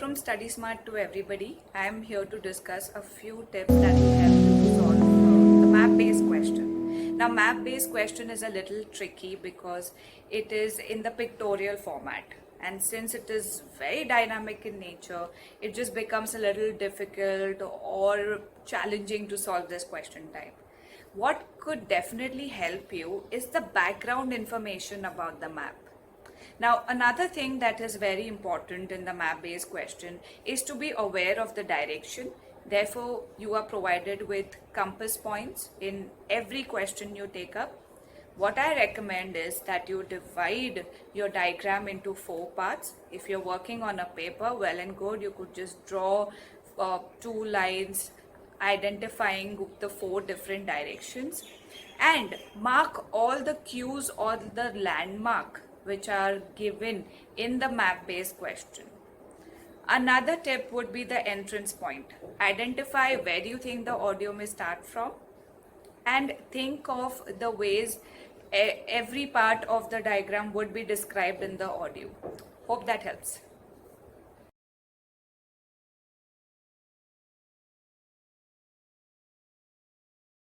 from Study Smart to everybody. I am here to discuss a few tips that will help you to solve the map-based question. Now, map-based question is a little tricky because it is in the pictorial format. And since it is very dynamic in nature, it just becomes a little difficult or challenging to solve this question type. What could definitely help you is the background information about the map. Now, another thing that is very important in the map-based question is to be aware of the direction. Therefore, you are provided with compass points in every question you take up. What I recommend is that you divide your diagram into 4 parts. If you're working on a paper, well and good, you could just draw 2 lines identifying the 4 different directions and mark all the cues or the landmark which are given in the map-based question. Another tip would be the entrance point. Identify where you think the audio may start from and think of the ways every part of the diagram would be described in the audio. Hope that helps.